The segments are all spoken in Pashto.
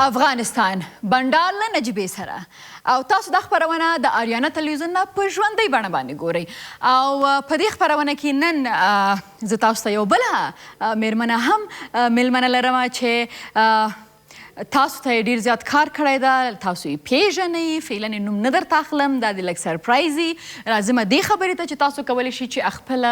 افغانستان بنډار له نجیبې سره او تاسو دا خپرونه د آریانا تلویزیون نه په ژوندۍ بڼه باندې ګورئ او په دې خپرونه کې نن زه تاسو ته یو بله مېرمنه هم مېلمنه لرم چې تاسو ته یې ډېر زیات کار کړی ده تاسو یې پیژنئ فعلا یې نوم نه درته اخلم دا د لږ سرپرایز وي راځمه دې خبرې ته چې تاسو کولی شئ چې خپله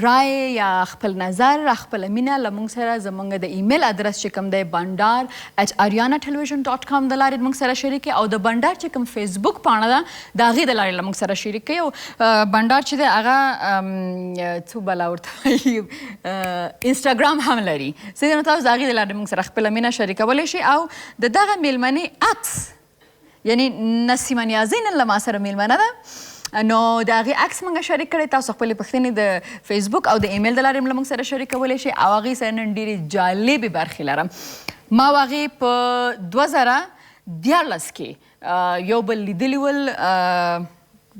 رای یا خپل نظر خپله مینه له موږ سره زموږ د ایمیل ادرس چې کوم دی bandar@arianatelevision.com د لارې موږ سره شریک کړئ او د بنډار چې کوم فیسبوک پاڼه ده د هغې د لارې له موږ سره شریک کړئ او بنډار چې دی هغه څو بلا ورته وایي انسټاګرام هم لري څه نو تاسو د هغې د لارې موږ سره خپله مینه شریکولی شي او د دغه میلمنې عکس یعنی نسیمه نیازۍ نن له ما سره میلمنه ده نو د هغې عکس موږ شریک کړی تاسو خپلې پوښتنې د فیسبوک او د ایمیل د لارې له موږ سره شریکولی شي او هغې سره نن ډېرې جالبې برخې لرم ما او هغې په 2014 کې یو بل لیدلي ول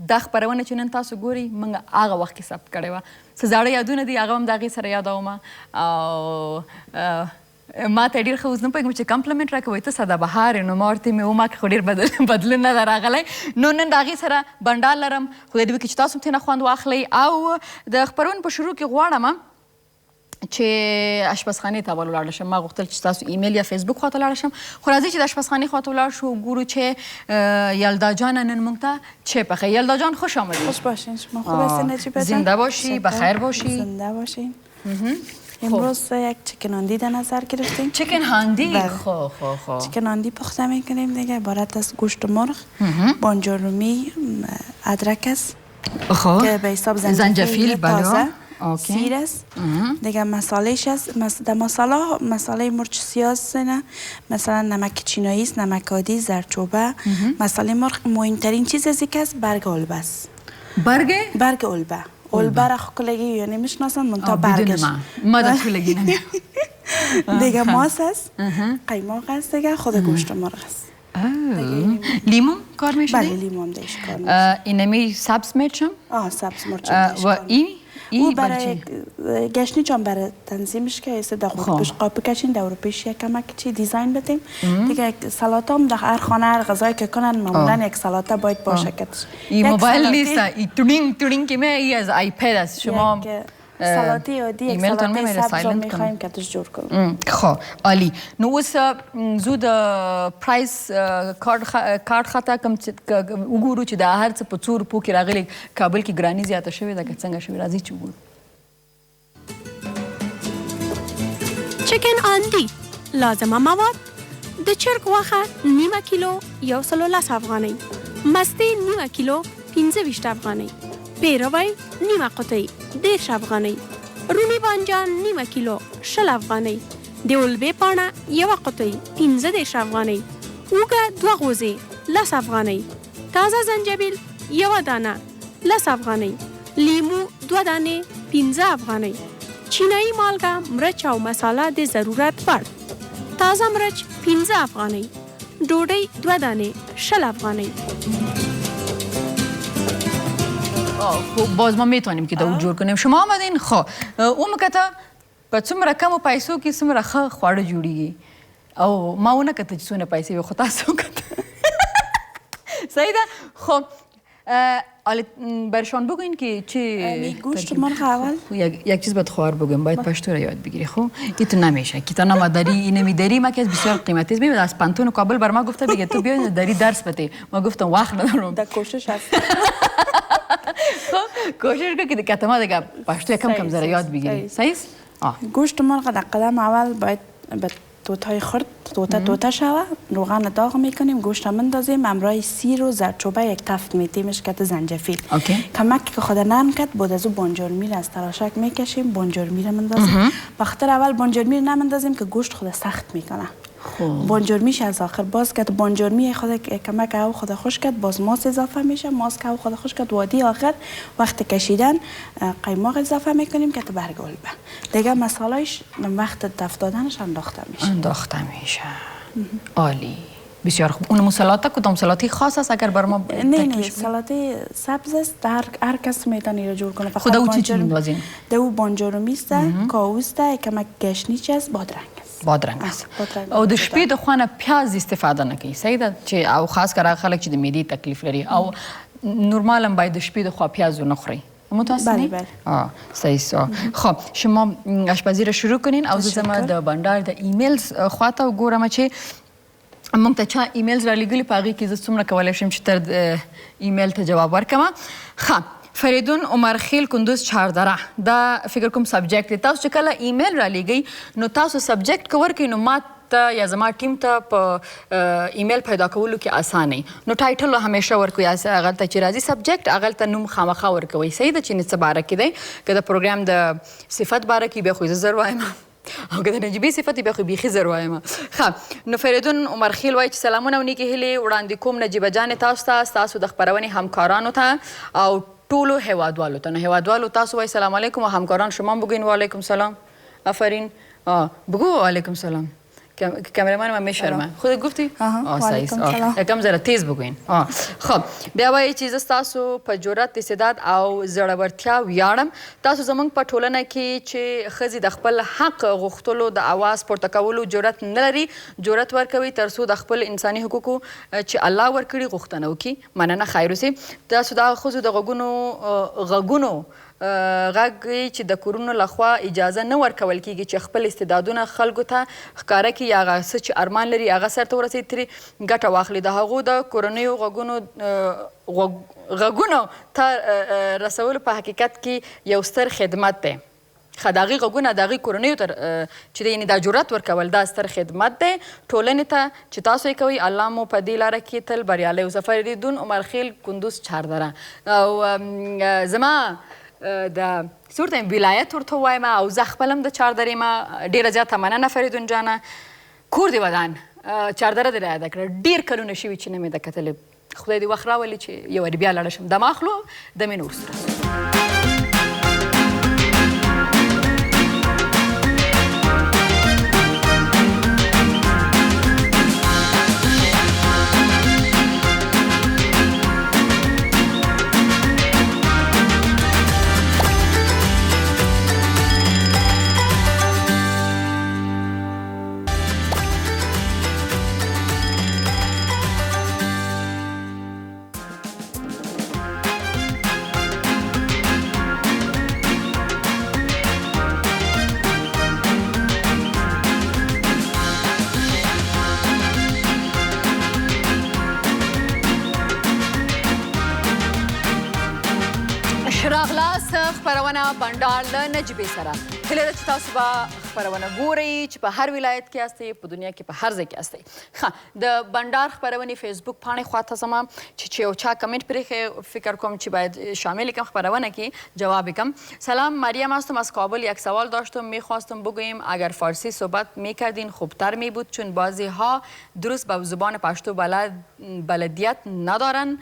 دا خپرونه چې نن تاسو ګورئ موږ هغه وخت کې ثبت کړې وه څه زاړه یادونه دي هغه هم د هغې سره یادوم او ما ته ډېر ښه اوس نه پوهېږم چې کمپلیمنټ راکوئ ته سدابهار یې نو ما ورته مې ما کې خو ډېر بدلون نه ده راغلی نو نن د هغې سره بنډار لرم خدای دې وکړي چې تاسو هم ترېنه خوند واخلئ او د خپرونې په شروع کې غواړم چې اشپزخانې ته به ولاړه شم ما غوښتل چې تاسو ایمیل یا فیسبوک خواته ولاړه شم خو راځئ چې د اشپزخانې خواته ولاړ شو وګورو چې یلدا جانه نن موږ ته چه پخوي یلدا جان خوش آمدید خوش باشین شما خوب هستین نجیبه جان زنده باشی بخیر باشی زنده باشین امروز یک چکن هاندی در نظر گرفتیم چکن هاندی چکن هاندی پخته میکنیم دیگه عبارت از گوشت مرغ بانجان رومی ادرک است که به حساب زنجفیل تازه سیر است دیگه مسالهش است در مساله مرچ سیاه نه مثلا نمک چینایی است نمک عادی زردچوبه مساله مرغ مهمترین چیز از که است برگ البه است برگ البه البه را کلگی یعنی میشناسن منتها برگش ما در کلگی نمیم دیگه ماست است قیماق است دیگه خود گوشت مرغ است لیمون کار میشه بله لیمون دیش کار میشه اینمی سبز مرچم سبز مرچ و او برای گشنی چون برای تنظیمش که ایسته در خود پیش قاب بکشین در پیش یک کمک چی دیزاین بدیم دیگه سلاتا هم در هر خانه هر غذایی که کنن معمولا یک سلاتا باید باشه که این موبایل نیست این تونینگ که ای از آیپد است شما سلاتی عادی یک سلاتی سبز رو میخواییم که توش جور کنیم خب عالی نو اوس زود پرایس کارت خطا کم وګورو چې د هر څه په څو روپو کې راغلی کابل کې ګراني زیاته شوې ده که څنګه شوې راځئ چې وګورو چکن هاندی لازمه مواد د چرګ غوښه نیمه کیلو 110 افغانۍ مستې نیمه کیلو 25 افغانۍ پیروی نیمه قطعی 10 افغانۍ رومی بانجان نیمه کیلو 60 افغانۍ د البه پاڼه یوه قطعی 15 افغانۍ اوږه 2 غوزې 10 افغانۍ تازه زنجبیل یوه دانه 10 افغانۍ لیمو 2 دانې 15 افغانۍ چینایی مالګه مرچ او مساله د ضرورت وړ تازه مرچ 15 افغانۍ ډوډۍ 2 دانې 60 افغانۍ باز ما میتونیم که دو جور کنیم شما آمدین خو اون مکتا په څومره کمو پیسو کې څومره ښه خواړه جوړیږي او ما ونه کته چې څونه پیسې وي خو تاسو کته صحیح ده خب برشان بگوین که چه گوشت مرغ اول یک چیز باید خوار بگویم باید پشتو را یاد بگیری خب این تو نمیشه که تا نماداری اینمی داری ما که از بسیار قیمتی است میبینید از پانتون کابل بر ما گفته بگه تو بیا داری درس بده ما گفتم وقت ندارم در کوشش هست کوشش کن که کتما دیگه پشتو یکم کم ذره یاد بگیری صحیح است گوشت مرغ در قدم اول باید به توتای خرد توته شوه روغن داغ میکنیم گوشت مندازیم همراه سیر و زردچوبه یک تفت میتیمش کت زنجفیل کمک که خود نرم کد بعد از او بانجان میل از تراشک میکشیم بانجان میل مندازیم بخاطر اول بانجان میل نمندازیم که گوشت خود سخت میکنه بانجان میش از آخر باز کد بانجان می خود کمک او خود خوش کد باز ماست اضافه میشه ماست که او خود خوش کد وادی آخر وقت کشیدن قیماق اضافه میکنیم که برگ البه دیگه مسالهش وقت دفت دادنش انداخته میشه عالی بسیار خوب اون سلاطه کدام سلاطی خاص است اگر بر ما نه سلاطه سبز است هر کس میتونه رو جور کنه خود او چی میندازین دو بانجان رومی است کاوس است کمک گشنیج است بادرنگ است بادرنګ او د شپې د خوا نه پیاز استفاده نه کوي صحیح ده چې او خاص کر هغه خلک چې د معدې تکلیف لري او نورمالا باید د شپې د خوا پیاز ونه خوري متاسفانه صحیح خب شما آشپزی رو شروع کنین او زما د بندار د ایمیلز خواته وګورم چې موږ ته چا ایمیلز را لېږلي په هغې کې زه څومره کولی شم چې تر ایمیل ته جواب ورکړم ښه فریدون عمر خیل کندوز چهاردره دا فکر کوم سبجیکټ دی تاسو چې کله ایمیل را لېږئ نو تاسو سبجیکټ که ورکړئ نو ما ته یا زما ټیم ته په ایمیل پیدا کولو کې اسانه نو ټایټل همیشه ورکوي هغه ته چې راځي سبجیکټ هغه ته نوم خامخا ورکوي صحیح ده چې څه باره کې دی که د پروګرام د صفت باره کې بیا خو زه زر وایم او که د نجیبې صفت بیا خو بیخي زر وایم ښه نو فریدون عمر خیل وایي چې سلامونه او نیکې هیلې وړاندې کوم نجیبه جانې تاسو ته ستاسو د خپرونې همکارانو ته او ټولو هیوادوالو ته نو هیوادوالو تاسو وایي سلام علیکم و همکاران شما بگوین و علیکم سلام آفرین بگو و علیکم سلام کامرمان من میشرمه خودت گفتی؟ صحیح یکم ذره تیز بگوین خب بیا وایي چې زه ستاسو په جرأت استعداد او زړورتیا ویاړم تاسو زموږ په ټولنه کې چې ښځې د خپل حق غوښتلو د اواز پورته کولو جرأت نه لري جرأت ورکوي تر څو د خپل انساني حقوقو چې الله ورکړي غوښتنه وکړي مننه خیر اوسئ تاسو د ښځو د غږونو غږ چې د کورونو لخوا اجازه نه ورکول کیږي چې خپل استعدادونه خلکو ته ښکاره کړي یا هغه څه چې ارمان لري هغه سرته ورسوي ترې ګټه واخلي د هغو د کورنیو غږونو ته رسولو په حقیقت کې یو ستر خدمت دی ښه د هغې غږونه د هغې کورنیو ته چې دی یعنې دا جرأت ورکول دا ستر خدمت دی ټولنې ته چې تاسو یې کوئ الله مو په دې لاره کې تل بریالی اوسه فریدون عمر خیل کندوز چهاردره او زما د صورت ولایت ورته وایم او زه خپل هم د چهاردرې ما ډېره زیاته مننه فریدون جانه کور دې ودان چهاردره دې رایاده کړه ډېر کلونه شوي چې نه مې ده کتلې خدای دې وخت راولي چې یو وارې بیا لاړه شم دم اخلو دمې نور سره خپرونه بنډار له نجیبې سره هیله ده چې تاسو به خپرونه ګورئ چې په هر ولایت کې یاستئ په دنیا کې په هر ځای کې یاستئ ښه د بنډار خپرونې فیسبوک پاڼې خواته ځم چې یو چا کمنت پرېښی فکر کوم چې باید شامل کم خپرونه کې جواب کم سلام مریم هستم از کابل یک سوال داشتم میخواستم بگوییم اگر فارسی صحبت میکردین خوبتر میبود چون بعضی ها درست به زبان پشتو بلدیت ندارن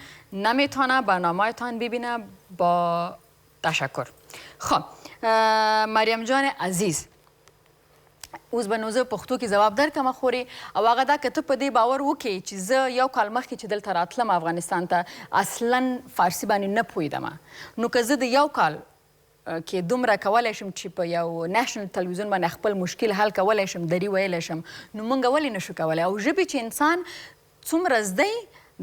نمیتونه برنامه‌تان ببینه با تشکر خب مریم جان عزیز اوس به نو زه پښتو کې ځواب درکړم خورې او هغه دا که ته په دې باور وکړې چې زه یو کال مخکې چې دلته راتلم افغانستان ته اصلا فارسي باندې نه پوهېدم نو که زه د یو کال کې دومره کولی شم چې په یو نېشنل تلویزیون باندې خپل مشکل حل کولی شم دري ویلی شم نو موږ ولې نشو کولی او ژبې چې انسان څومره زده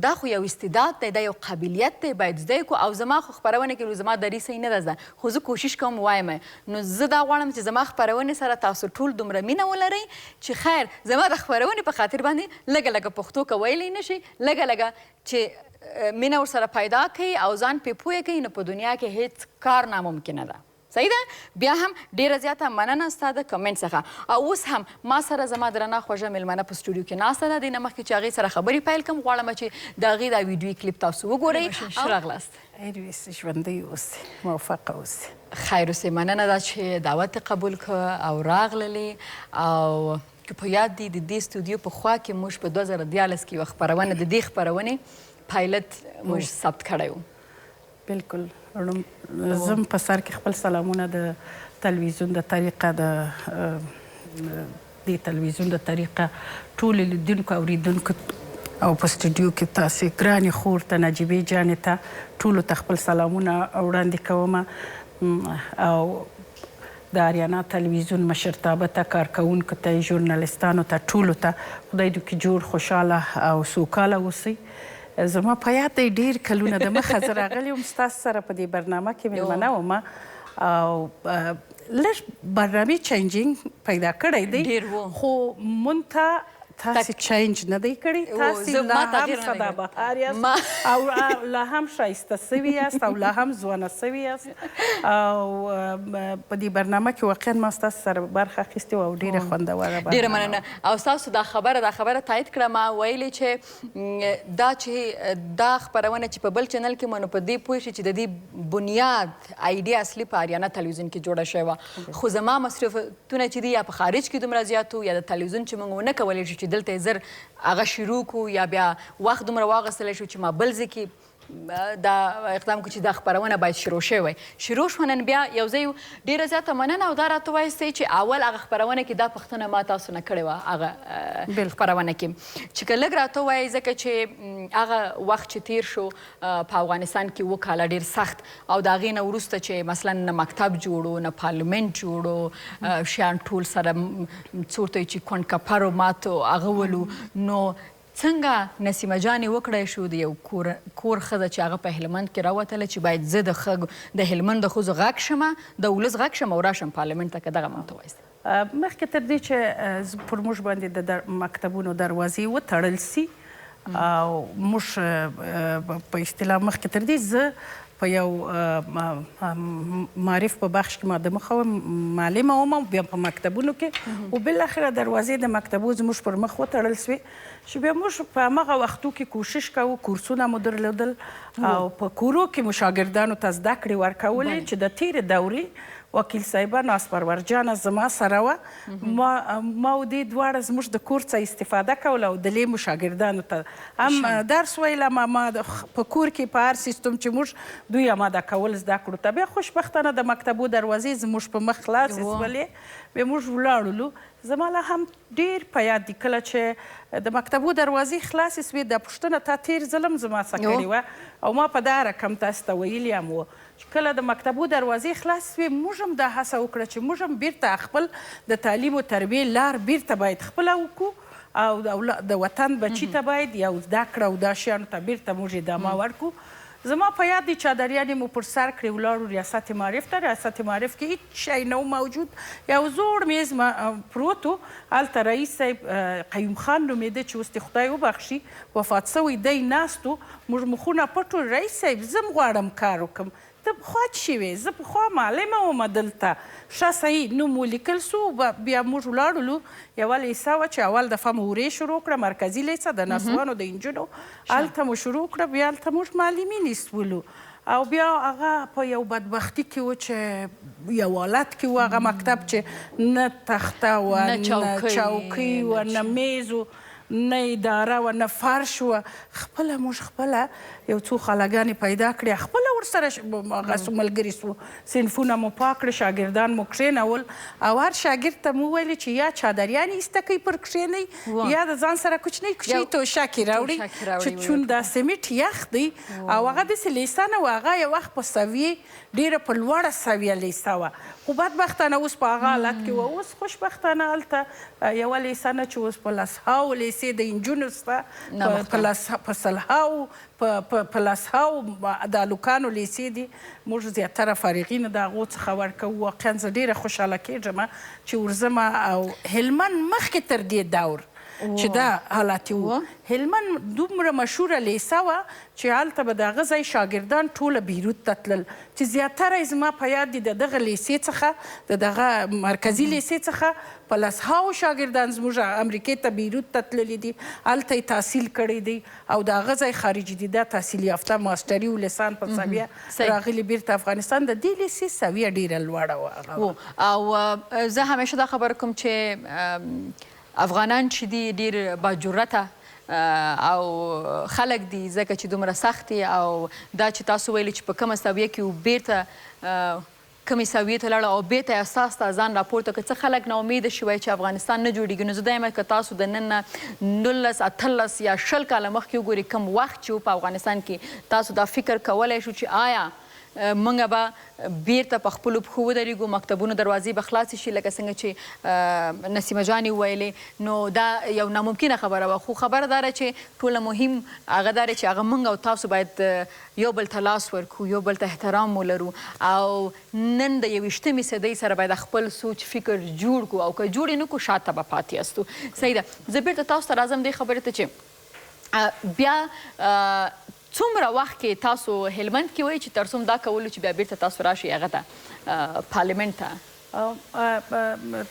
دا خو یو استعداد دی دا یو قابلیت دی باید زده کړو او زما خو خپرونه کې زما دري صحیح نه ده زده خو زه کوشش کوم وایم نو زه دا غواړم چې زما خپرونې سره تاسو ټول دومره مینه ولرئ چې خیر زما د خپرونې په خاطر باندې لږه لږه پښتو که ویلی نه شي لږه لږه چې مینه ورسره پیدا کوي او ځان پې پوهه کوي نو په دنیا کې هیڅ کار ناممکنه ده صحیح ده بیا هم ډیره زیاته مننه ستا د کمنټ څخه او اوس هم ما سره زما درنه خوږه میلمنه په سټوډیو کې ناسته ده دې نه مخکې چې هغې سره خبرې پیل کړم غواړم چې د هغې دا ویډیو کلیپ تاسو وګورئ ښه راغلاست ژوندی اوسئ موفقه اوسئ خیر اوسئ مننه ده چې دعوت قبول کړه او راغللې او که په یاد دي د دې سټوډیو په خوا کې موږ په 2014 کې یوه خپرونه د دې خپرونې پایلټ موږ ثبت کړی و بالکل زم په سر کې خپل سلامونه د تلویزیون د طریقه د تلویزیون د طریقه ټول لیدونکو اوریدونکو او په سټوډیو کې تاسې ګرانې خور ته نجیبې جانې ته ټولو ته خپل سلامونه وړاندې کوم او د آریانا تلویزیون مشرتابه ته، کارکوونکو ته، ژورنالستانو ته، ټولو ته خدای دې وکړي جوړ، خوشحاله او سوکاله اوسئ. زما په یاد دی ډېر کلونه د مخه زه راغلې وم ستاسو سره په دې برنامه کې مېلمنه وم او لږ برنامې چینجینګ پیدا کړی دی خو مونږ ته تاسې چینج نه دی کړی، تاسې لا هم سدابهار یاست او لا هم ښایسته سوي یاست او لا هم ځوانه سوي یاست. او په دې برنامه کې واقعا ما ستاسو سره برخه اخیستې وه او ډېره خوندوره ډېره مننه. او ستاسو دا خبره تایید کړه، ما ویلې چې دا خپرونه چې په بل چینل کې مو نو په دې پوه شي چې د دې بنیاد آیډیا اصلي په آریانا تلویزیون کې جوړه شوې وه. خو زما مصرفونه چې دي یا په خارج کې دومره زیات وو یا د تلویزیون چې موږ ونه کولی شو چې دلته زر هغه شروع کو یا بیا وخت دومره واغستلی شو چې ما بل ځای کې دا اقدام کو چې دا خپرونه باید شروع شوی وای. شروع شوه نن بیا یو ځای ډېره زیاته مننه او دا راته وایستئ چې اول هغه خپرونه کې دا پوښتنه ما تاسو نه کړې وه هغه خپرونه کې چې که لږ راته ووایئ ځکه چې هغه وخت چې تیر شو په افغانستان کې 7 کاله ډېر سخت او د هغې نه وروسته چې مثلا نه مکتب جوړو نه پارلمنټ جوړو شیان ټول سره څه ورته وایي چې کونډ کپر ماتو هغه ولو نو څنګه نسیمه جانې وکړی شو د یو کور ښځه چې هغه په هلمند کې راوتله چې باید زه د هلمند د ښځو غږ شمه د ولس غږ شم او راشم پارلمنټ ته که دغه ما ته وایستې. مخکې تر دې چې پر موږ باندې د مکتبونو دروازې وتړل سي او موږ په اصطلاح مخکې تر دې زه په یو معرف په بخش کې ما د مخه معلمه وم بیا په مکتبونو کې او بالاخره دروازې د مکتبو زموږ پر مخ وتړل سوې چې بیا موږ په همغه وختو کې کوشش کوو کورسونه مو درلودل او په کورو کې مو شاګردانو ته زده کړې ورکولې چې د تېرې دورې وکیل صاحبه ناسپرور جانه زما سره وه ما و دې دواړه زموږ د کور څخه استفاده کوله او د لیمو شاګردانو ته هم درس ویلم ما په کور کې په هر سیستم چې موږ دوی اماده کول زده کړو ته بیا خوشبختانه د مکتبو دروازې زموږ په مخ خلاصې سولې بیا موږ ولاړلو. زما لا هم ډېر په یاد دي کله چې د مکتبو دروازې خلاصې سوې دا پوښتنه تا تېر ظلم زما څخه کړې وه او ما په دا رقم تاسو ته ویلي هم و چې کله د مکتبو دروازې خلاصې سوې موږ هم دا هڅه وکړه چې موږ هم بیرته خپل د تعلیم و تربیې لار بیرته باید خپله وکړو او د وطن بچي ته باید یو زده کړه او دا شیانو ته بیرته موږ ادامه ورکړو. زما په یاد دي چادریانې مو پر سر کړې ولاړو ریاست معارف ته. ریاست معارف کې هیڅ شی نه و موجود، یو زوړ میز پروت و. هلته رئیس صاحب قیوم خان نومېده چې اوس دې خدای وبخښي وفات سوی دی ناست و. موږ مخونه پټ و. رئیس صاحب زه م غواړم کار وکړم. ته پخوا څه شوې؟ زه پخوا معلمه وم دلته. ښه صحیح نوم ولیکل سو بیا موږ ولاړلو. یوه لیسه وه چې اول دفعه مو ورې شروع کړه مرکزي لیسه د نسوانو د انجونو هلته مو شروع کړه بیا هلته موږ معلمین ایستولو او بیا هغه په یو بدبختي کې و چې یو حالت کې و هغه مکتب چې نه تخته وه نه چوکۍ وه نه میز و نه اداره و نه فرش و. خپله موږ خپله یو څو خالاګانې پیدا کړې خپله ورسره هغه ملګري سو صنفونه مو پاک کړه شاګردان مو کښېنول او هر شاګرد ته مو ویلې چې یا چادریانې ایسته کوئ پر کښېنئ یا د ځان سره کوچنۍ کوچنۍ توشکې راوړئ چې چون دا سیمټ یخ دی او هغه داسې لیسه نه وه هغه یو وخت په سویې ډېره په لوړه سویه لیسه وه خو بدبختانه اوس په هغه حالت کې وه. اوس خوشبختانه هلته یوه لیسه نه چې اوس په لسهاو لیسې د انجونو سته په سلهاو په لسهاو د هلکانو لیسې دي. موږ زیاتره فارغین د هغو څخه ورکوو. واقعا زه ډېره خوشحاله کېږم چې ورځم او هلمند مخکې تر دې دور چې دا حالات و هلمند دومره مشهوره لیسه وه چې هلته به د هغه ځای شاګردان ټوله بیروت ته تلل چې زیاتره یې زما په یاد دي د دغه لیسې څخه د دغه مرکزي لیسې څخه په لسهاو شاګردان زموږ امریکې ته بیروت ته تللي دي هلته یې تحصیل کړی دی او د هغه ځای خارجي دي دا تحصیل یافته ماسټري و لیسان په سویه راغلي بیرته افغانستان. د دې لیسې سویه ډېره لوړه وه او زه همیشه دا خبر کوم چې افغانان چې دي ډېر باجرته او خلک دي ځکه چې دومره سخت دي او دا چې تاسو ویلي چې په کومه سویه کې و بیرته کمې سویې ته لاړه او بیرته یې اساس ته ځان راپورته کړه. څه خلک ناامیده شوی چې افغانستان نه جوړېږي. نو زه دا یم که تاسو د نن نه 19 18 یا 20 کاله مخکې وګورئ کوم وخت چې و په افغانستان کې تاسو دا فکر کولی شو چې آیا موږ به بیرته په خپلو پښو ودرېږو، مکتبونو دروازې به خلاصې شي لکه څنګه چې نسیمه جانې وویلې. نو دا یو ناممکنه خبره وه، خو خبره دا ده چې ټوله مهم هغه دا دی چې هغه موږ او تاسو باید یو بل ته لاس ورکړو، یو بل ته احترام ولرو او نن د 21مې صدۍ سره باید خپل سوچ فکر جوړ کړو او که جوړ یې نه کړو شاته به پاتې استو. صحیح ده. زه بیرته تاسو ته راځم دې خبرې ته چې بیا څومره وخت کې تاسو هلمند کې وایي چې تر څو دا کولو چې بیا بیرته تاسو راشئ هغه ته پارلمنټ ته؟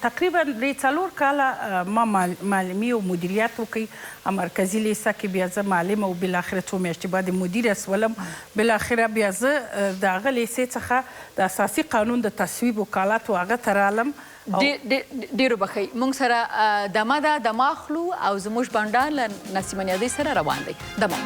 تقریبا 3-4 کاله ما معلمي او مدیریت وکړی مرکزي لیسه کې، بیا زه معلم او بالاخره 2 میاشتې بعد مدیره سولم. بالاخره بیا زه د هغه لیسې څخه د اساسي قانون د تصویب وکالت هغه ته رالم. ډېرو بخښئ، موږ سره دمه ده، دمه اخلو او زموږ بنډار له نسیمه نیازۍ سره روان دی. دمه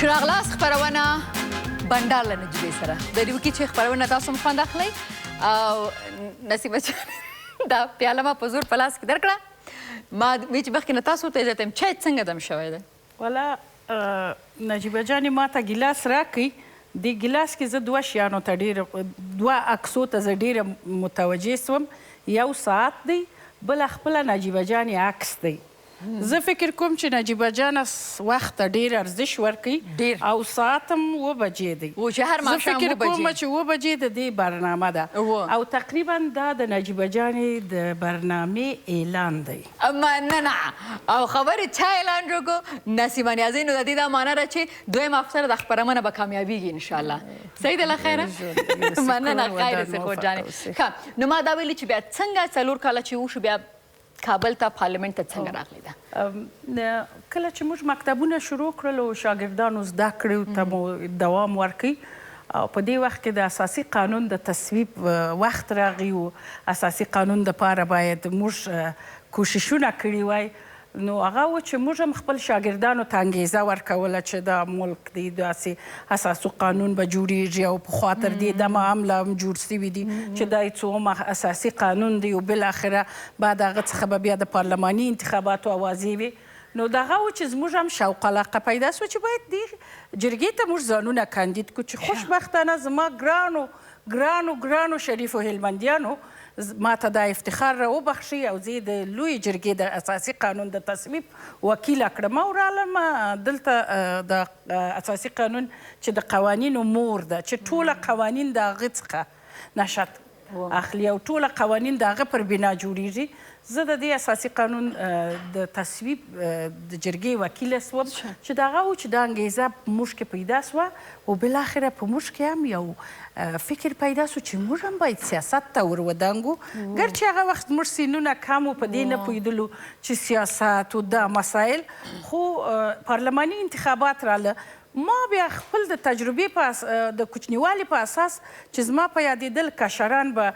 راغلاست خپرونه بنډار له نجیبې سره. د دې وکړي چې خپرونه تاسو هم خوند اخلئ او نسیمه جان دا پیاله ما په زور په لاس کې درکړه. ما وی چې مخکې نه تاسو ورته اجازه یم چای څنګه دم شوی دی؟ والا نجیبه جانې ما ته ګیلاس راکړئ. دې ګیلاس کې زه 2 شیانو ته ډېره 2 عکسو ته زه ډېره متوجه سوم. یو ساعت دی، بله خپله نجیبه جانې عکس دی. زه فکر کوم چې نجیبه جانه وخت ته ډېر ارزش ورکوي او ساعت هم 7 بجې دی. زه فکر کوم چې 7 بجې د دې برنامه ده او تقریبا دا د نجیبه جانې د برنامې اعلان دی. مننه. او خبرې چا اعلان وکړو؟ نسیمه نیازۍ. نو د دې دا معنی ده چې دویم افسر د خپرونه به کامیابیږي انشاءالله. صحیح ده له خیره؟ مننه خیر سخور جانې. نو ما دا ویلي چې بیا څنګه 4 کاله چې وشو بیا کابل ته پارلمنټ ته څنګه راغلی ده؟ کله چې موږ مکتبونه شروع کړل او شاګردانو زده کړو ته مو دوام ورکړي او په دې وخت کې د اساسي قانون د تصویب وخت راغی او اساسي قانون دپاره باید موږ کوششونه کړي وای. نو هغه و چې موږ هم خپل شاګردانو ته انګیزه ورکوله چې دا ملک دی داسې اساسي قانون به جوړیږي او پخوا تر دې دمه هم لا هم جوړ سوي دي چې دا یې څومره اساسي قانون دی او بالاخره بعد هغه څخه به بیا د پارلماني انتخاباتو اوازې وي. نو دغه و چې زموږ هم شوق علاقه پیدا سوه چې باید دې جرګې ته موږ ځانونه کاندید کړو چې خوشبختانه زما ګرانو شریفو هلمندیانو ما ته دا افتخار را وبخښي او زه د لوی جرګې د اساسي قانون د تصویب وکیله کړم او رالم دلته د اساسي قانون چې د قوانینو مور ده چې ټوله قوانین د هغه څخه نشأت اخلي او ټوله قوانین د هغه پر بنا جوړیږي. زه د دې اساسي قانون د تصویب د جرګې وکیله سوم چې دغه و چې دا انګیزه موږ کې پیدا سوه او بالاخره په موږ کې هم یو فکر پیدا سو چې موږ هم باید سیاست ته ور ودانګو. ګرچې هغه وخت موږ سینونه کم و په دې نه پوهېدلو چې سیاست و دا مسایل، خو پارلماني انتخابات راله. ما بیا خپل د تجربې د کوچنیوالي په اساس چې زما په یادېدل کشران به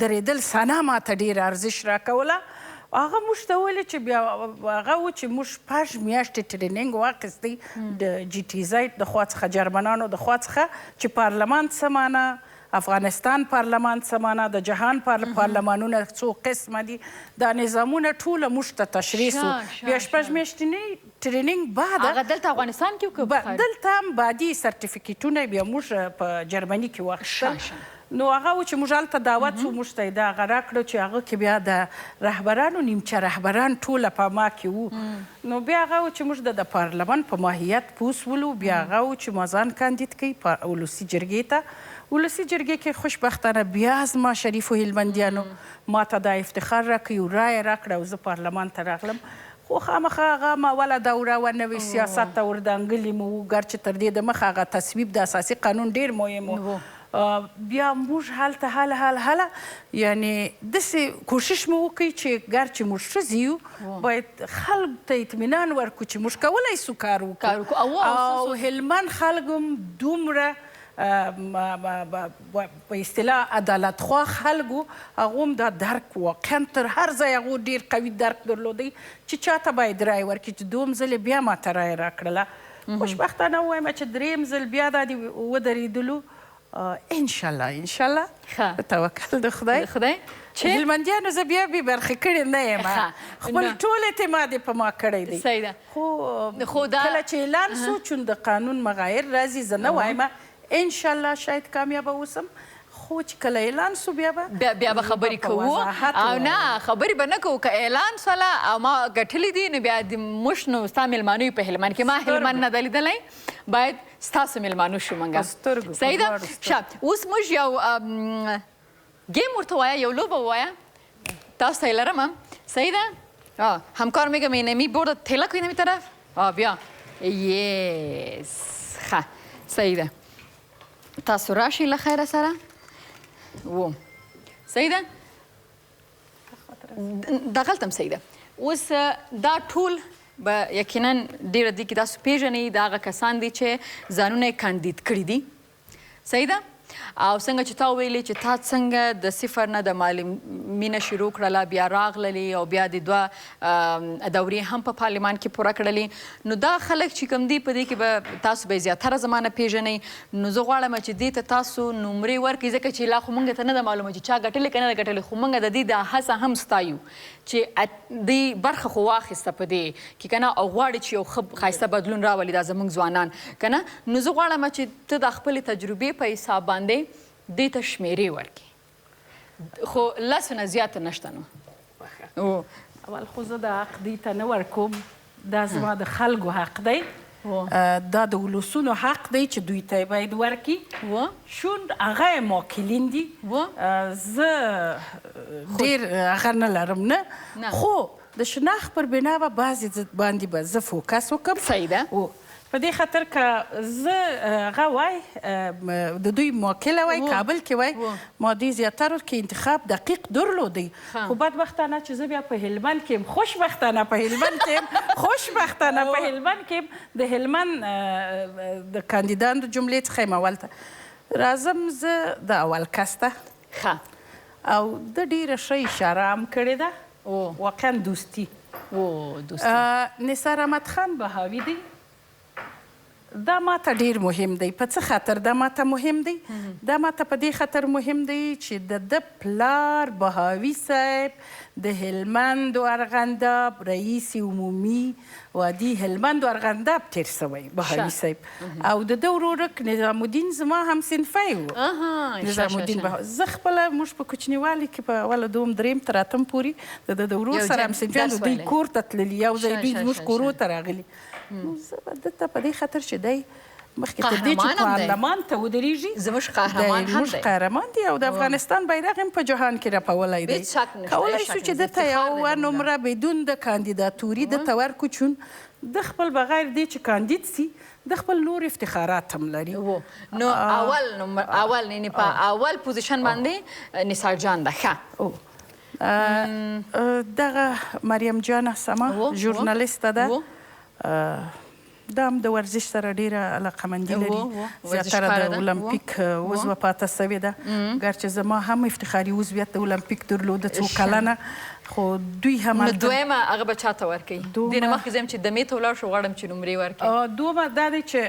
درېدل سنا ما ته ډېره ارزش راکوله. هغه موږ ته ویلې چې بیا هغه و چې موږ 5 میاشتې ټریننګ واخیستی د جي ټي زاید د خوا څخه جرمنانو د خوا څخه چې پارلمان څه معنی، افغانستان پارلمان څه معنی، د جهان پارلمانونه څو قسمه دي، دا نظامونه ټوله موږ ته تشریح سو. بیا 6 میاشتنی ټریننګ بعد هغه دلته افغانستان کې وکړو؟ دلته هم بادي سرټیفیکیټونه بیا موږ په جرمني کې واخیستل. نو هغه و چې موږ هلته دعوت سو، موږ ته یې دا هغه راکړه چې هغه کې بیا د رهبرانو نیمچه رهبران ټوله په ما کې وو. نو بیا هغه و چې موږ د پارلمان په ماهیت پوه سولو. بیا هغه و چې ما ځان کاندید کړي په ولسي جرګې ته. ولسي جرګې کې خوشبختانه بیا زما شریفو هلمندیانو ما ته دا افتخار راکړي او رایه راکړه او زه پارلمان ته راغلم. خو خامخا هغه ما اوله دوره ونه وي سیاست ته وردانګلي مو، ګرچې تر دې د مخه هغه تصویب د اساسي قانون ډېر مهم و بیا موږ هلته هله یعنی داسې کوشش مو وکړئ چې ګر چې موږ ښځې یو باید خلکو ته اطمینان ورکړو چې موږ کولی سو کار وکړو او هلمند خلک هم دومره په اصطلاح عدالت خواه خلکو هغو هم دا درک واقعا تر هر ځای هغو ډېر قوي درک درلودی چې چاته باید رای ورکړي چې دوم ځل بیا ماته رای راکړله خوشبختانه ووایم چې دریم ځل بیا دا دې ودرېدلو انشاءالله په توکل د خدای هلمندیانو زه بیا بې برخې کړې نه یم خپل ټول اعتماد یې په ما کړی دی خو کله چې اعلان سو چون د قانون مغایر راځي زه نه وایم انشاءالله شاید کامیابه اوسم خو چې کله اعلان سو بیا به خبرې کوو او نه خبرې به نه کوو که اعلان سوله او ما ګټلي دي نو بیا موږ نو ستا میلمانه یو په هلمند کې ما هلمند نه ده لیدلی باید ستاسو میلمانه شو موږ صحیح ده ښه اوس موږ یو گیم ورته ووایه یو لوبه ووایه تاسو ته یې لرم صحیح ده همکار میگم اینمی برد تلک و اینمی طرف بیا یس ښه صحیح ده تاسو راشئ له خیره سره و صحیح ده دغلته هم صحیح ده اوس دا ټول به یقینا ډېره دي کې تاسو پېژنئ دا هغه کسان دي چې ځانونه یې کاندید کړي دي صحیح ده او څنګه چې تا وویلې چې تا څنګه د صفر نه د معلمینه شروع کړله بیا راغللې او بیا د دوه دورې هم په پارلمان کې پوره کړلې نو دا خلک چې کوم دي په دې کې به تاسو به زیاتره زمانه پېژنئ نو زه غواړم چې دې ته تاسو نمرې ورکړئ ځکه چې لا خو موږ ته نه ده معلومه چې چا ګټلې که نه ده ګټلې خو موږ د دې دا هڅه هم ستایو چې دې برخه خو واخیسته په دې کې که نه او غواړي چې یو ښه ښایسته بدلون راولي دا زموږ ځوانان که نه نو زه غواړم چې ته د خپلې تجربې په حساب باندې دې ته شمیرې ورکړي خو لسو نه زیاته نشته نو اول خو زه د حق دې ته نه ورکوم دا زما د خلکو حق دی دا د ولسونو حق دی چې دوی ته یې باید ورکړي چون هغه یې موکلین دي زه ډېر هغه نه لرم نه خو د شناخت پر بنا به بعضې باندې به زه فوکس وکړم صحیح ده په دې خاطر که زه هغه وای د دوی موکله وای کابل کې وای ما دې زیاترو کې انتخاب دقیق درلودی خو بدبختانه چې زه بیا په هلمند کې یم خوشبختانه په هلمند کې یم خوشبختانه په هلمند کې یم د هلمند د کاندیدانو د جملې څخه یم اول ته راځم زه د اول کس ته او د ډېره ښه اشاره هم کړې ده واقعا دوستي نثار احمد خان بهاوي دی دا ماته ډېر مهم دی په څه خاطر دا ماته مهم دی دا ماته په دې خاطر مهم دی چې د پلار بهاوي صاحب د هلمند و ارغنداب رئیس عمومي وادي هلمند و ارغنداب تیر سوی بهاوي صاحب او د ده ورورک نظام الدین زما همصنفی و نظام الدین زه خپله موږ په کوچنیوالي کې په اوله دوم دریم تر اتم پورې د ده د ورور سره همصنفیانو دوی کور ته تللي یو ځای دوی زموږ کورو ته راغلي نو زه به ده ته په دې خاطر چې دی مخکې تر دې چې پارلمان ته ودرېږي زموږ قهرمان هم دی قهرمان دی او د افغانستان بیرغ هم په جهان کې راپولی دی کولی شو چې ده ته یوه نمره بدون د کاندیداتوري ده ته ورکړو چون د خپل بغیر دی چې کاندید سي د خپل نور افتخارات هم لري نو اول نه په اول پوزیشن باندې نثار جان ده ښه دغه مریم جان سما ژورنالیسته ده دا هم د ورزش سره ډېره علاقهمندي لري زیاتره د اولمپیک عضوه پاته سوې ده ګرچې زما هم افتخاري عضویت د اولمپیک درلوده څو کلنه خو دوی هم نو دویمه هغه به چاته ورکوي دې نه مخکې زه یم چې دمې ته ولاړ شو غواړم چې نمرې ورکړي دومه دا دی چې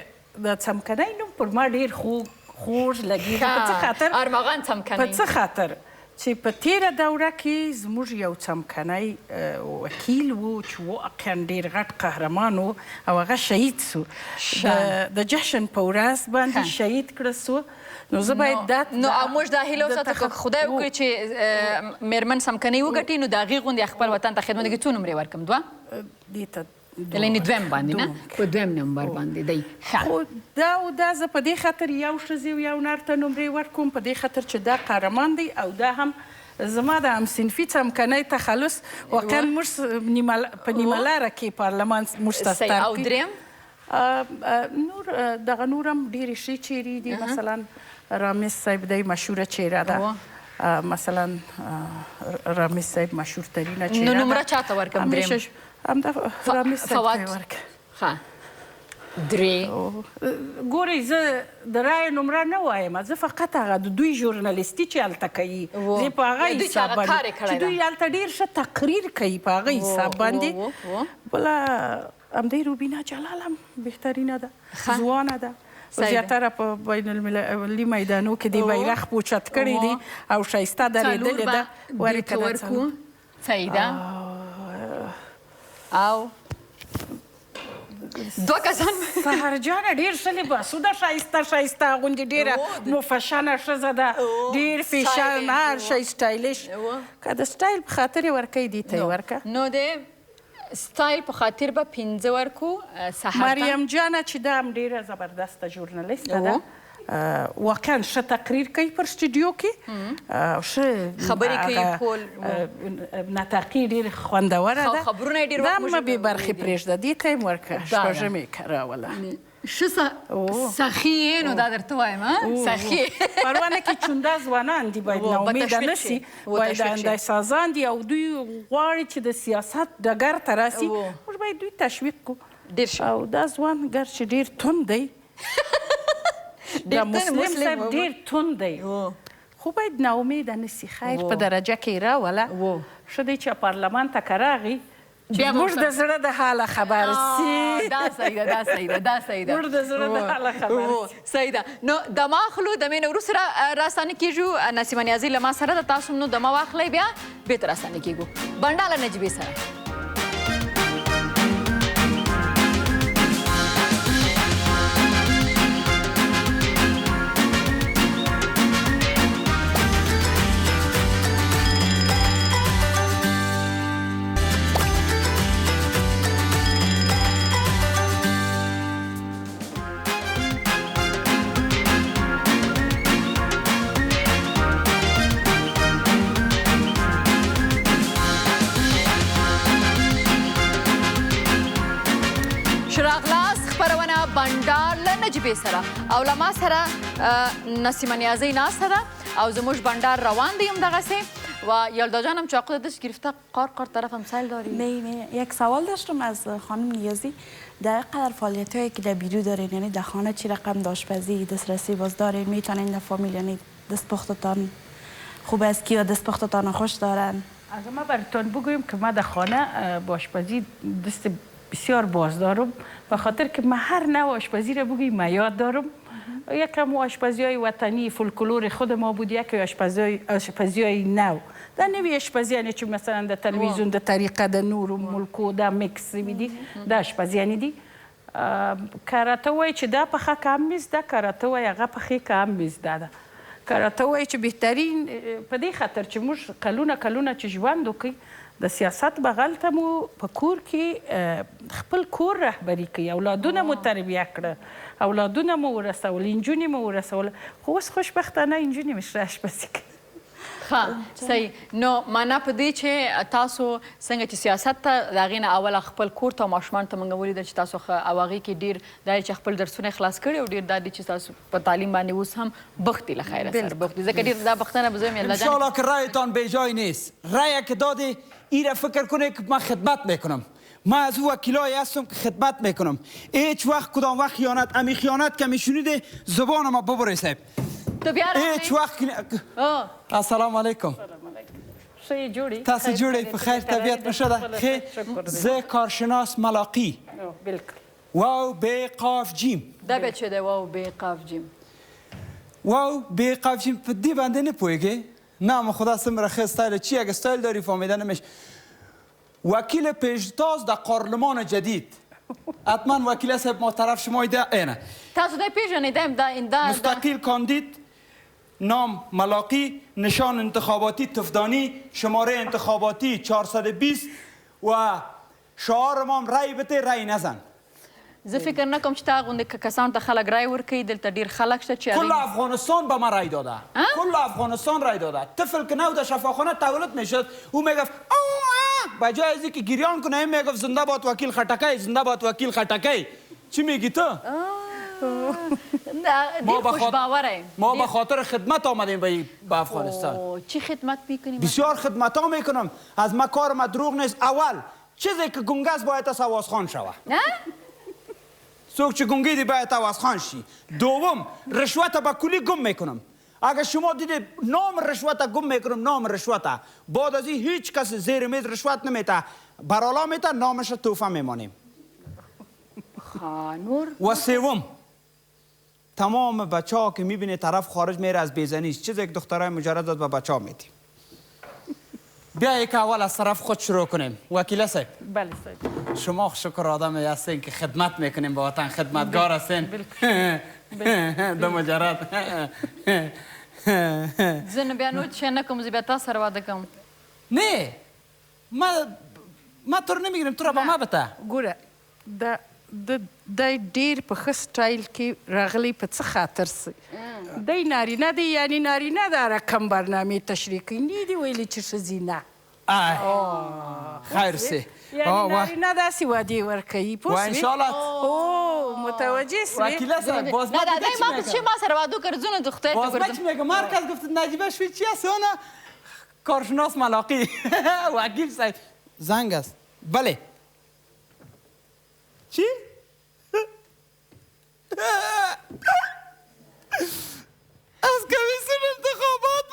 د څمکنۍ نوم پر ما ډېر خوږ لګېږي په څه خاطر ارمغان څمکنۍ په څه خاطر چې په تیره دوره کې زموږ یو څمکنی وکیل و چې واقعا ډېر غټ قهرمان و او هغه شهید سو د جشن په ورځ باندې شهید کړه سو نو زه باید دا نو موږ دا هیله وساتو که خدای وکړي چې میرمن څمکنۍ وګټي نو د هغې غوندې خپل وطن ته خدمت وکړي څو نمرې ورکړم دوه دې ته یعنې دویم باندې نه په دویم نمبر باندې دی خو دا او دا زه په دې خاطر یو ښځې او یو نر ته نمرې ورکوم په دې خاطر چې دا قهرمان دی او دا هم زما د همصنفي څمکنۍ تخلص واقعا موږ په نیمه لاره کې پارلمان موږ ته ستر او دریم نور دغه نور هم ډېرې ښې چیرې دي مثلا رامز صاحب دی مشهوره چهره ده مثلا رامز صاحب مشهورترینه چهره ده. نو نمره چاته ورکم دریم؟ همدا رامز صاحب ته ورکه. ښه 3. ګورئ زه د رایې نمره نه وایم، زه فقط هغه د دوی ژورنالیستي چې هلته کوي زه په هغه حساب باندې چې دوی هلته ډېر ښه تقریر کوي په هغه حساب باندې. بله همدې روبینا جلال هم بهترینه ده، ځوانه ده، زیاتره په بین المللي میدانو کې د بیرغ پوچت کړی دی او ښایسته درېدلې ده. ورکه ورکو سعیده او 2 کسان سهرجانه ډېر ښه لباسونه ښایسته ښایسته اغوندي، ډېره مفشنه ښځه ده، ډېر فیشن هر شی سټایلش. که د سټایل په خاطر یې ورکوي دې ته یې ورکه. نو د سټایل په خاطر به 5 ورکو. مریم جانه چې دا هم ډېره زبردسته ژورنالیسته ده، واقعا ښه تقریر کوي پر سټوډیو کې، ښه خبرې کوي، پول نطقي ډېر خوندوره ده. خبرونه یې ډېر دا مه بې برخې پرېږده، دې ته یې ورکه. شپږمې یې کراوله. ښه سخي یې، نو دا درته وایم سخي. پروانه کې چونده ځوانان دي، باید ناامیده نه سي، باید اندیسازان دي او دوی غواړي چې د سیاست ډګر ته راسي. موږ باید دوی تشویق کړو. او دا ځوان ګر چې ډېر توند دی، دا مسلم صاحب ډېر توند دی، خو باید ناامیده نه سي. خیر په درجه کې یې راوله. ښه دی چې پارلمان ته که راغی چې موږ د زړه د حاله خبر سي. دا صحیح ده، دا صحیح ده، دا صحیح ده. موږ د زړه د حاله خبر سي. صحیح ده. نو دمه اخلو، دمې نه وروسته راستانه کېږو. نسیمه نیازي له ما سره ده، تاسو هم نو دمه واخلئ، بیا بېرته راستانه کېږو بنډار له نجیبې سره. بنډار له نجیبې سره او له ما سره نسیمه نیازی ناسته ده او زموش بنډار روان دی همدغسې و یلدا جانم چاقو دستش گرفته قار طرفم سال داری؟ نه یک سوال داشتم از خانم نیازی. در قدر فعالیت هایی که در بیرو دارین، یعنی در خانه چی رقم داشتپزی دسترسی باز دارین، میتونین در فامیل یعنی دستپختتان خوب است که یا دستپختتان خوش دارن؟ از ما براتون بگویم که ما در خانه آشپزی دست بسیار باز دارم، به خاطر که من هر نوع آشپزی را بگویم من یاد دارم. یکم آشپزی های وطنی فولکلور خود ما بود، یکی آشپزی های نو. در نوی آشپزی یعنی چون مثلا در تلویزیون در طریقه در نور و ملکو در مکس میدی، در آشپزی یعنی دی کاراته وای چې دا پخه کم میز ده، کاراته وای هغه پخې کم میز ده. کاراته وای چې بهترین په دې خاطر چې موږ کلونه چې ژوند وکړي د سیاست بغل ته مو په کور کې خپل کور رهبري کوي، اولادونه مو تربیه کړه، اولادونه مو ورسول، انجونې مو ورسول، خو اوس خوشبختانه انجونې مې ښه آشپزي کوي. صحیح. نو معنا په دې چې تاسو څنګه چې سیاست ته د هغې نه اول خپل کور ته او ماشومانو ته موږ ولیدل چې تاسو او هغې کې ډېر دا چې خپل درسونه خلاص کړي او ډېر دا دی چې تاسو په تعلیم باندې اوس هم بختي له خیره سره بختي، ځکه ډېر دا بختنه به زه یم یلدا جان انشاءالله که رایتان به جای نیست، رای که دادی این را فکر کنه که من خدمت میکنم. من از او وکیلایی هستم که خدمت میکنم. هیچ وقت کدام وقت خیانت امی خیانت که میشنیده زبان ما ببره صاحب. تو بیا هیچ وقت السلام علیکم. تاسو جوړی په خیر طبیعت نشه ده؟ خیر زه کارشناس ملاقی واو ب قاف جیم. دا به چه ده واو ب قاف جیم؟ واو ب قاف جیم په دې باندې نه پوهیږې؟ نام خدا څومره ښه استایل چی اگه استایل داری فهمیده نمیشه. وکیل پیشتاز در پارلمان جدید، حتما وکیل صاحب ما طرف شما ایده اینه تاسو دا پیژنید دا مستقیل کاندید، نام ملاقی، نشان انتخاباتی تفدانی، شماره انتخاباتی 420 و شعار ما رای بده رای نزن. زه فکر نکوم چې تا غوندې کسانو ته خلک رای ورکوي، دلته ډېر خلک شته چې کل افغانستان به ما رای داده، کل افغانستان رای داده. طفل که نو در شفاخانه تولد میشد او میگفت به جای از اینکه گریان کنه این میگفت زنده باد وکیل خټکی، زنده باد وکیل خټکی. چی میگی تو؟ ډېر خوشباوره یم. ما به خاطر خدمت آمدیم به افغانستان. چی خدمت میکنیم؟ بسیار خدمت ها میکنم. از ما کارم دروغ نیست. اول چیزی که گنگ است باید از حواسخان شوه. څوک چې ګونګی دی باید حواسخان شي. دوم رشوت به کلی گم میکنم. اگر شما دیدید نام رشوت گم میکنم، نام رشوت بعد از این هیچ کس زیر میز رشوت نمیته، برالا میته، نامش توفه میمانیم. خانور. و سوم تمام بچه ها که میبینه طرف خارج میره از بیزنیش، چیزی که دخترای مجرد به بچه ها میدیم. بیایی که اول از طرف خود شروع کنیم. وکیل صاحب. بله صاحب. شما شکر آدمی هستین که خدمت میکنیم به وطن، خدمتگار هستین. دو مجرد. زه بیا نور چی نکم، زه بیا تا سره واده کوم. نه ما تو رو نمیگیرم، تو را به ما بته. ګوره دی ډېر په ښه سټایل کې راغلی، په څه خاطر سي دی نارینه دی، یعنی نارینه دا رقم برنامې تشریح کوي، نه دي ویلي چې ښځینه. خیر سي. یعنی نارینه داسې وعدې ورکوي، پوه و انشاءالله. متوجه سوی. وکیله صاحب باز نه دادای ما چی ما سره واده کرد زونه تو خدای باز بچ میگه مرکز گفت نجیبه شوی چی است اونه کارشناس ملاقی. وکیل صاحب زنگ است. بله چی؟ از کمیسیون انتخابات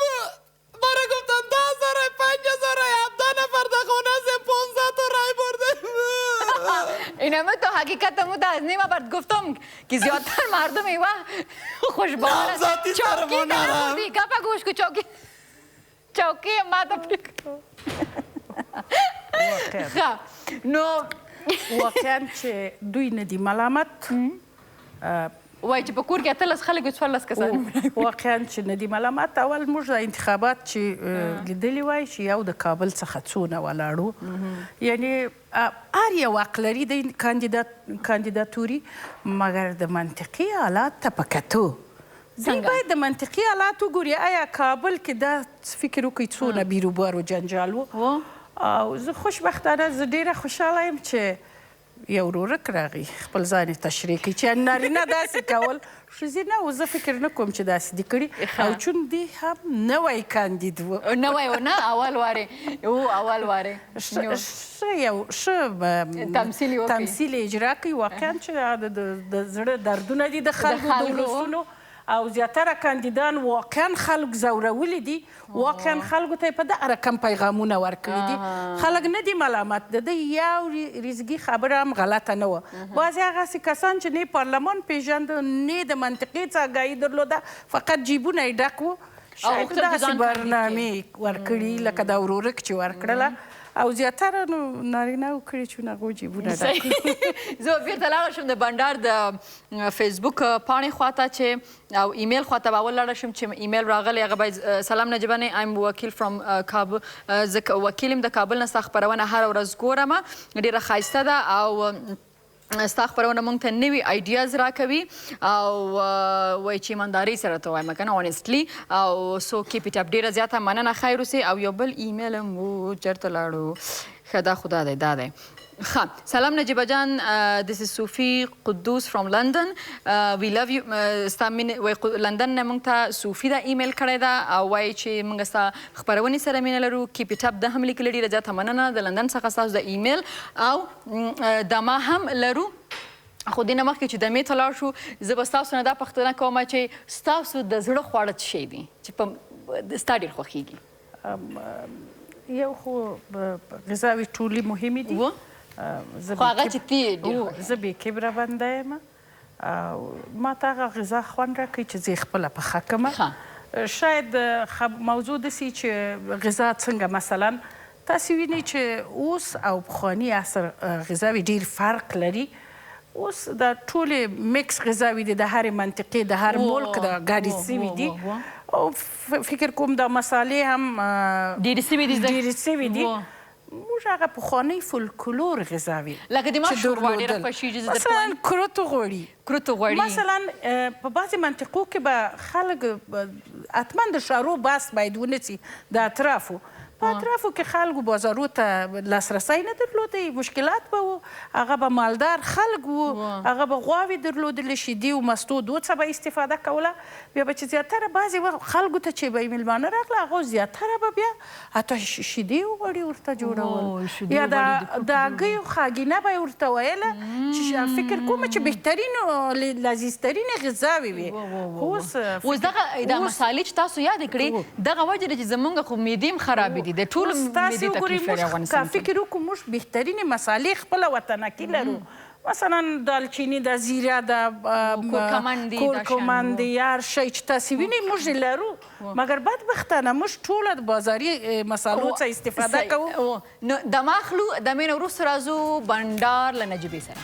برای گفتن 10,000 5,000 17 نفر در خونه از 15 تا رای برده. اینه تو حقیقت مو از نیمه برد گفتم که زیادتر مردم ایوه خوشبار نامزدی سر ما نرم. چوکی گپا گوش کو چوکی ما تا خب نو واقعا چې دوی نه دي ملامت، وای چې په کور کې اتلس خلک 14 کسان واقعا چې نه دي ملامت. اول موږ د انتخابات چې لیدلي وای چې یو د کابل څخه څونه ولاړو، یعنی هر یو حق لري د کاندیداتوري، مګر د منطقي حالات ته په کتو دوی باید د منطقي حالات وګوري. آیا کابل کې دا فکر وکړي څونه بیروبار و جنجال و. او زه خوشبختانه زه ډېره خوشحاله یم چې یو ورورک راغی خپل ځان یې تشریح کړي چې نارینه داسې کول ښځینه و. زه فکر نه کوم چې داسې دي کړي، او چون دی هم نوی کاندید و. نوی و نه اول وارې او اول وارې ښه تمثیل اجرا کوي. واقعا چې د زړه دردونه دي د خلکو د ولسونو، او زیاتره کاندیدان واقعا خلک ځورولي دي، واقعا خلکو ته یې په دغه رقم پیغامونه ورکړي دي. خلک نه دي ملامت، د ده یو ریزګي خبره هم غلطه نه وه. بعضې هغسې کسان چې نه پارلمان پېژانده نه د منطقې څه آګاهي درلوده، فقط جیبونه یې ډک وو، شاید داسې برنامې ورکړي لکه دا ورورک چې ورکړله، او زیاتره نو نارینه وکړي چې هغو جیبونه ډک. زه بېرته لاړه شم د بنډار د فیسبوک پاڼې خواته چې او ایمیل خواته به اول لاړه شم چې ایمیل راغلی هغه باید سلام نجیبه ایم وکیل فرام کابل. زه وکیل یم د کابل نه، ستا خپرونه هره ورځ ګورم، ډېره ښایسته ده او ستا خپرونه موږ ته نوي آیډیاز راکوي او وایي چې ایماندارۍ سره ته وایم که نه اونیسټلي، او سو کیپ اټ اپ. ډېره زیاته مننه، خیر اوسې. او یو بل ایمیل هم و چېرته لاړو؟ ښه دا خو دا دی دا دی. ها سلام نجیبه جان، this is صوفي قدوس from London. we love you. ستا لندن نه موږ ته صوفي دا ایمیل کړی ده او وایي چې موږ ستا خپرونې سره مینه لرو. کیپ اټ اپ. ده هم لیکلي ډېره زیاته مننه د لندن څخه ستاسو د ایمیل، او دا ما هم لرو. خو دې نه مخکې چې دمې ته لاړ شو، زه به ستاسو نه دا پوښتنه کوم چې ستاسو د زړه خواړه څه شی دي چې ستا ډېر خوښېږي؟ یو خو غذاوې ټولې مهمې دي، خو هغه چې تی زه بې کبره بنده یم، ما ته هغه غذا خوند راکوي چې زه یې خپله پخه کړم. شاید موضوع داسې چې غذا څنګه مثلا تاسې وینئ چې اوس او پخواني عصر غذاوې ډېر فرق لري. اوس دا ټولې میکس غذاوې دي، د هرې منطقې د هر ملک د ګاډې سوي دي، او فکر کوم دا مسالې هم ډېرې سوي دي. موږ هغه پخوانۍ فولکلور غذاوې لکه د ما شوروا ډېره خوښېږي، مثلا کروتو غوړي، مثلا په بعضې منطقو کې به خلک حتما د شارو بحث باید ونیسي د اطرافو. په اطرافو کې خلکو بازارو ته لاسرسی نه درلودی، مشکلات به و. هغه به مالدار خلک و، هغه به غواوې درلودلې، شیدې و مستو دود څخه به استفاده کوله. بیا به چې زیاتره بعضې وخت خلکو ته چې به یې میلمانه راغله هغو زیاتره به بیا حتی شیدې و غوړي ورته جوړول، یا د هګیو خاګینه به یې ورته ویله چې فکر کومه چې بهترین لذیذترین غذاوې وي. اوس دغه دا مسالې چې تاسو یاد کړې دغه وجه ده چې زمونږ خو معدې هم خرابې دي، د ټولو معدې تکلیف لري افغانستان کې. فکر وکړو موږ بهترینې مسالې خپله وطنکي لرو، مثلا دالچینی د زیره د کورکمند یار شی چې تاسې وینئ موږ یې لرو، مګر بدبختانه موږ ټوله د بازاري مسالو څخه استفاده کوو. نو دمه اخلو، دمې نه وروسته راځو بنډار له نجیبې سره.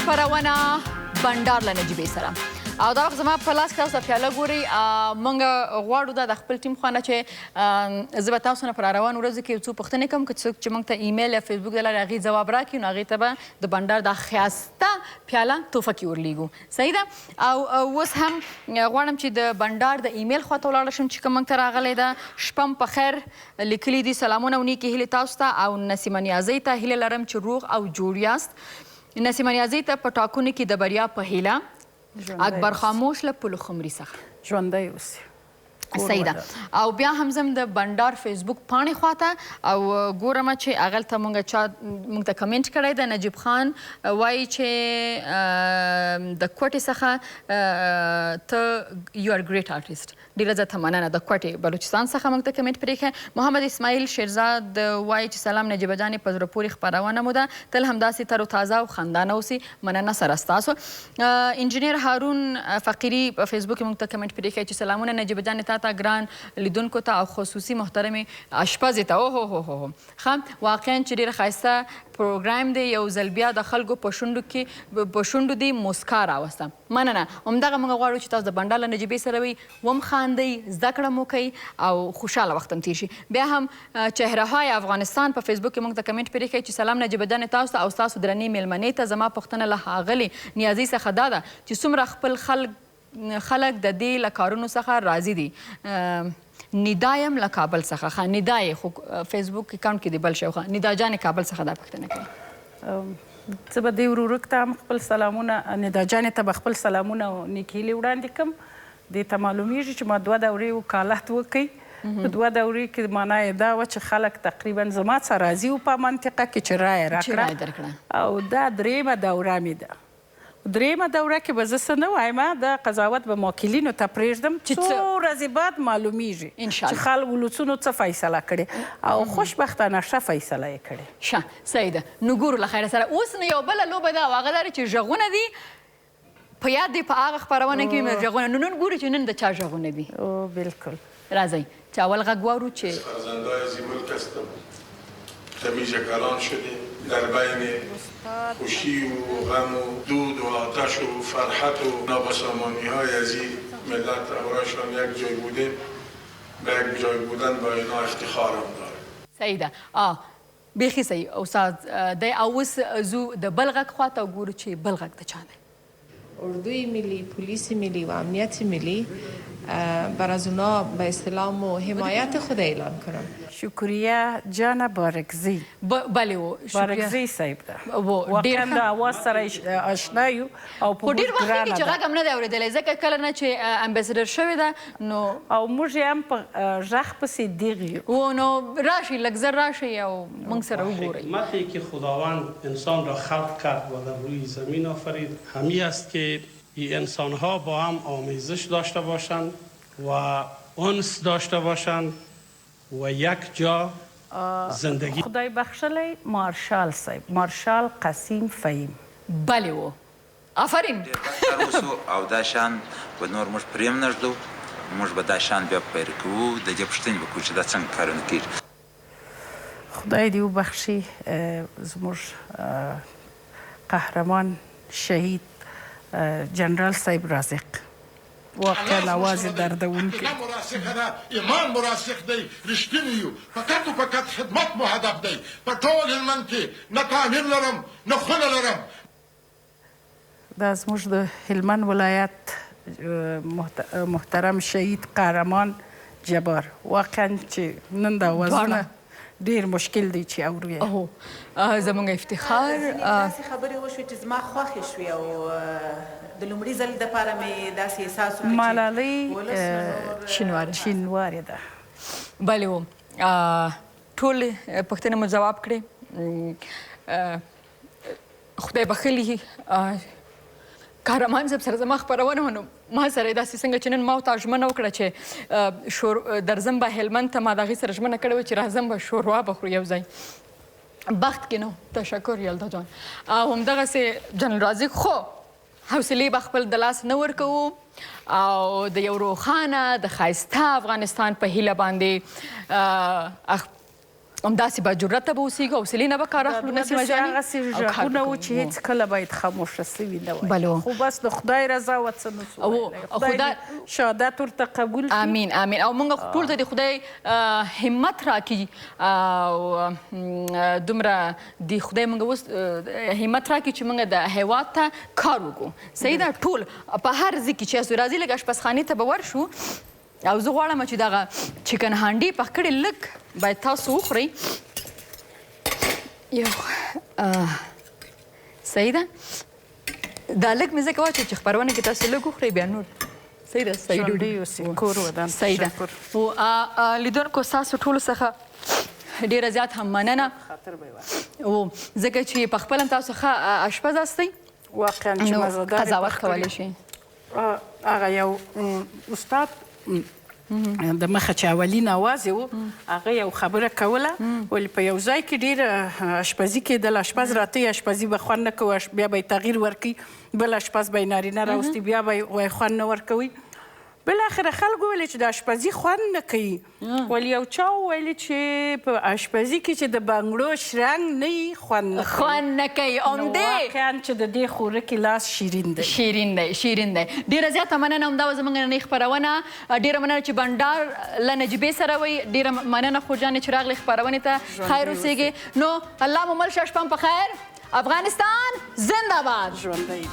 خپرونه بنډار له نجیبې سره، او دا وخت زما په لاس کې تاسو پیاله ګورئ. موږ غواړو دا د خپل ټیم خوا نه چې زه به تاسو نه پر روانو ورځو کې یو څو پوښتنې کوم، که څوک چې موږ ته ایمیل یا فیسبوک د لارې هغې ځواب راکړي نو هغې ته به د بنډار دا ښایسته پیاله تحفه کې ورلیږو. صحیح ده. او اوس هم غواړم چې د بنډار د ایمیل خوا ته ولاړه شم چې کوم موږ ته راغلی ده. شپه په خیر لیکلي دي، سلامونه او نیکې هیلې تاسو ته او نسیمه نیازۍ ته هیله لرم چې روغ او جوړ یاست. نسیمه نیازۍ ته په ټاکنو کې د بریا په هیله. اکبر خاموش له پلو خمري څخه ژوندی اوسي. صحیح ده. او بیا هم زم د بنډار فیسبوک پاڼې خواته او ګورم چې هغلته موږ ته کمنټ کړی ده. نجیب خان وایي چې د کوټې څخه ته یو ار ګریټ آرټیسټ، ډېره زیاته مننه. د کوټې بلوچستان څخه موږ ته کمنټ پرېښی. محمد اسماعیل شیرزاد وایي چې سلام نجیبه جانې، په زړه پورې خپرونه مو ده، تل همداسې تر و تازه او خندانه اوسي. مننه سره ستاسو. انجینیر هارون فقیري په فیسبوک کې موږ ته کمنټ پرېښی چې سلامونه نجیبه جانې ته ګران لیدونکو ته او خصوصي محترمې اشپزې ته. اوهو ښه، واقعا چې ډېره ښایسته پروګرام دی، یو ځل بیا د خلکو په شونډو دی موسکا راوسته. مننه. همدغه موږ غواړو چې تاسو د بنډار له نجیبې سره وئ، وم خاندئ، زده کړه مو کوئ او خوشحاله وخت هم تیر شي. بیا هم چهرههای افغانستان په فیسبوک کې موږ ته کمنټ پرېښی چې سلام نجیبه جانې تاسو ته او ستاسو درنې میلمنې ته. زما پوښتنه له ښاغلې نیازۍ څخه دا ده چې څومره خپل خلک د دې له کارونو څخه راضي دي. ندا یم له کابل څخه. ښه، ندا یې خو فیسبوک اکاونټ کې دی بل شی. ښه، ندا جانې کابل څخه دا پوښتنه کوي. زه به دې ورورک ته هم خپل سلامونه، ندا جانې ته به خپل سلامونه او نیکې هیلې وړاندې کړم. دې ته معلومیږي چې ما 2 دورې وکالت وکړئ. په 2 دورې کې معنا یې دا وه چې خلک تقریبا زما څخه راضي وو په منطقه کې چې رایه راکړه. او دا 3مه دوره مې ده. 3مه دوره کې به زه څه نه وایم، د قضاوت به موکلینو ته پرېږدم چې څو ورځې بعد معلومیږي چې خلک ولسونو څه فیصله کړې، او خوشبختانه ښه فیصله یې کړې. ښه، صحیح ده. نو ګورو له خیره سره. اوس نو یو بله لوبه ده او هغه دا چې غږونه دي په یاد دی، په هغه خپرونه کې مې غږونه. نن ګورو چې نن د چا غږونه دي. بالکل. راځئ چې اول غږ واورو چې فرزندای زیملک هستم، تمیز کلان شده در بین خوشی و غم و دود و آتش و فرحت و نابسامانی های از این ملت اورایشان یک جای بودیم، به یک جای بودن با اینا افتخارم داره. صحیح ده. بیخي صحیح استاد دی. اوس زو د بل غږ خواته وګورو چې بل غږ د چا دی. اردوی ملی، پلیس ملی و امنیت ملی بر از اونا به اصطلاح و حمایت خود اعلان کنم. شکریه جان بارکزی. بله و بارکزی صاحب ده. واقعا د اواز سره آشنا یو او په ډېر وخت کې چې غږ هم نه دی اورېدلی، ځکه کله نه چې امبیسډر شوې ده نو او موږ یې هم په غږ پسې دیغ یو. نو راشئ، لږ زر راشئ او موږ سره وګورئ. حکمتی که خداوند انسان را خلق کرد و در روی زمین آفرید همی است که این انسان‌ها با هم آمیزش داشته باشند و انس داشته باشند و یک جا زندگی. خدای بخشلی مارشال صاحب، مارشال قسیم فهیم. بله و آفرین ډېر اوسو او دا شان به نور موږ پرېم نږدو موږ به دا شان بیا پیل کوو د دې پوښتنې به کوو چې دا څنګه کارونه کېږي خدای دې وبخشي زموږ قهرمان شهید جنرال صاحب رازق واقعا آواز دردونکی مراسخه ده ایمان مراسخ دی رښتینی یو فقط و فقط خدمت مو هدف دی په ټول هلمند کې نه تعمیر لرم نه خونه لرم دا زموږ د هلمند ولایت محترم شهید قهرمان جبار واقعا چې نن دا آوازونه ډېر مشکل دی چې اورو یې زموږ افتخار داسې خبرې وشوې چې زما خوښې شوې او د لومړي ځل دپاره مې داسې احساس وکړ چې ملالۍ شینوارې ده بله و ټول پوښتنې مو ځواب کړې خدای بخښلي قهرمان صاحب سره زما خپرونه وه نو ما سره یې داسې څنګه چې نن ما ورته ژمنه وکړه چې درځم به هلمند ته ما د هغې سره ژمنه کړې وه چې راځم به شوروا به خورو یو ځای بخت کې نه تشکر یلدا جان او همدغسې جنرال رازق خو حوصلې به خپل د لاس نه ورکوو او د یو روښانه د ښایسته افغانستان په هیله باندې همداسې با جرأته به اوسېږو حوصلې نه به کار اخلو نسیمه جانې هغسې غږونه وو چې هېڅ کله باید خاموشه سوي نه وای خو بس د خدای رضا و څه نه سو ویلی خدای شهادت ورته قبول کړي امین امین او موږ ټول ته د خدای همت راکړي او دومره د خدای موږ اوس همت راکړي چې موږ د هېواد ته کار وکړو صحیح ده ټول په هر ځای کې چې یاستو راځئ لږ اشپزخانې ته به ورشو او زه غواړم چې دغه چکن هانډي پخ کړې لږ باید تاسو وخورئ یو صحیح ده دا لږ مې ځکه واچوه چې خپرونه کې تاسو لږ وخورئ بیا نور صحیح ده صحیح ډوډۍ کور ودان صحیح ده خو لیدونکو ستاسو ټولو څخه ډېره زیات هم مننه ځکه چې په خپله هم تاسو ښه اشپز هستئ واقعا چې مزهدار قضاوت کولی شئ هغه یو استاد د مخه چې اولین اواز یې و هغه یو خبره کوله ولې په یو ځای کې ډېره اشپزي کېدل اشپز راته اشپزي به خوند نه کوي بیا به یې تغییر ورکړي بل اشپز به یې نارینه راوستي بیا به یې خوند نه ورکوي بالاخره خلکو ویلې چې د اشپزي خوند نه کوي ولې یو چا وویلې چې په اشپزي کې چې د بنګړو شرنګ نه وي خوند نه کوي واقعا چې د دې خوراکي لاس شیرین دی شیرین دی شیرین دی ډېره زیاته مننه همدا وه زموږ نننۍ خپرونه ډېره مننه چې بنډار له نجیبې سره وئ ډېره مننه خور جانې چې راغلې خپرونې ته خیر اوسېږې نو الله مو مل شه شپه په خیر افغانستان زنده باد ژوندی